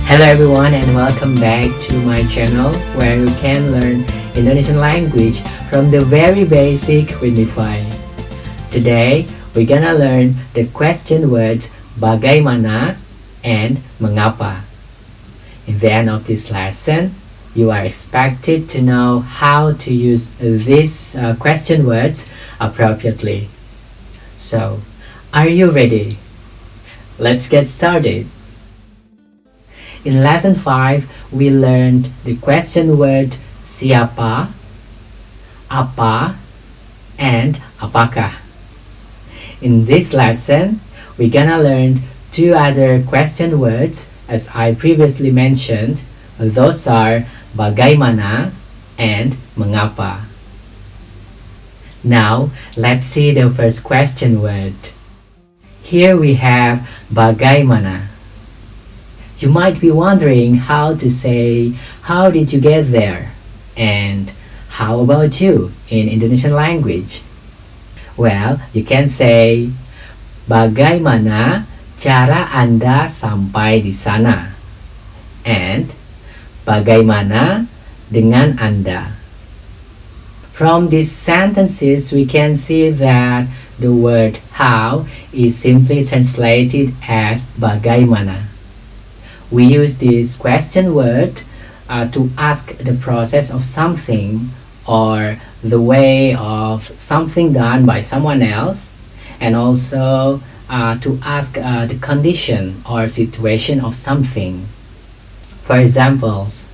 Hello everyone and welcome back to my channel where you can learn Indonesian language from the very basic with MiFi. Today we're gonna learn the question words bagaimana and mengapa. In the end of this lesson, you are expected to know how to use these question words appropriately. So, are you ready? Let's get started. In lesson 5, we learned the question word siapa, apa, and apakah. In this lesson, we're gonna learn two other question words as I previously mentioned. Those are bagaimana and mengapa. Now, let's see the first question word. Here we have bagaimana. You might be wondering how to say, how did you get there? And how about you in Indonesian language? Well, you can say, bagaimana cara Anda sampai di sana? And, bagaimana dengan Anda? From these sentences, we can see that the word how is simply translated as bagaimana. We use this question word to ask the process of something or the way of something done by someone else, and also to ask the condition or situation of something. For examples,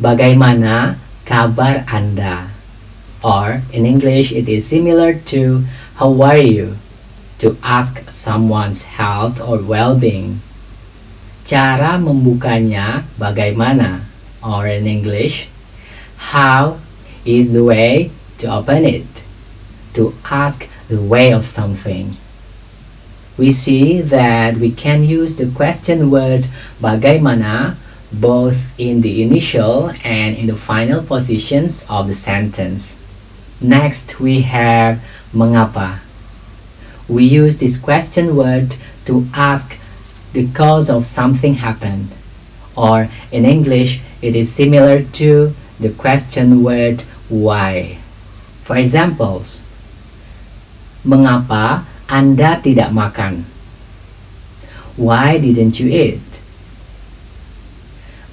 bagaimana kabar Anda? Or in English, it is similar to how are you? To ask someone's health or well-being. Cara membukanya bagaimana? Or in English, how is the way to open it? To ask the way of something. We see that we can use the question word bagaimana both in the initial and in the final positions of the sentence. Next, we have mengapa. We use this question word to ask the cause of something happened. Or in English, it is similar to the question word why. For examples, mengapa Anda tidak makan? Why didn't you eat?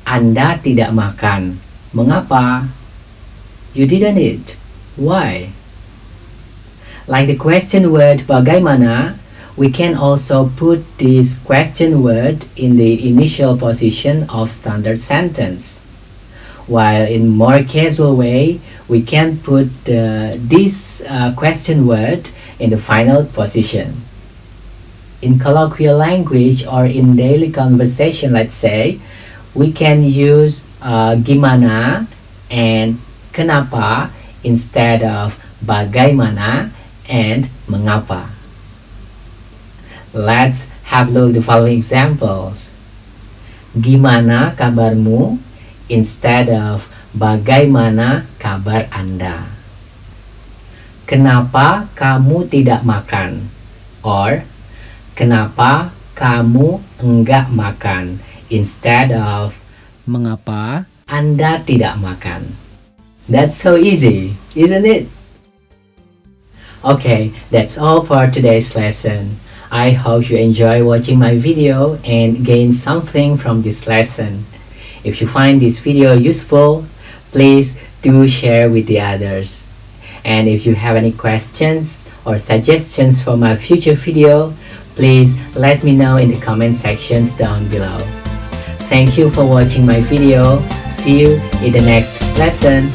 Anda tidak makan. Mengapa? You didn't eat. Why? Like the question word bagaimana, we can also put this question word in the initial position of standard sentence. While in more casual way, we can put this question word in the final position. In colloquial language or in daily conversation, let's say, we can use gimana and kenapa instead of bagaimana and mengapa. Let's have a look at the following examples. Gimana kabarmu instead of bagaimana kabar Anda? Kenapa kamu tidak makan? Or kenapa kamu enggak makan instead of mengapa Anda tidak makan? That's so easy, isn't it? Okay, that's all for today's lesson. I hope you enjoy watching my video and gain something from this lesson. If you find this video useful, please do share with the others. And if you have any questions or suggestions for my future video, please let me know in the comment sections down below. Thank you for watching my video. See you in the next lesson.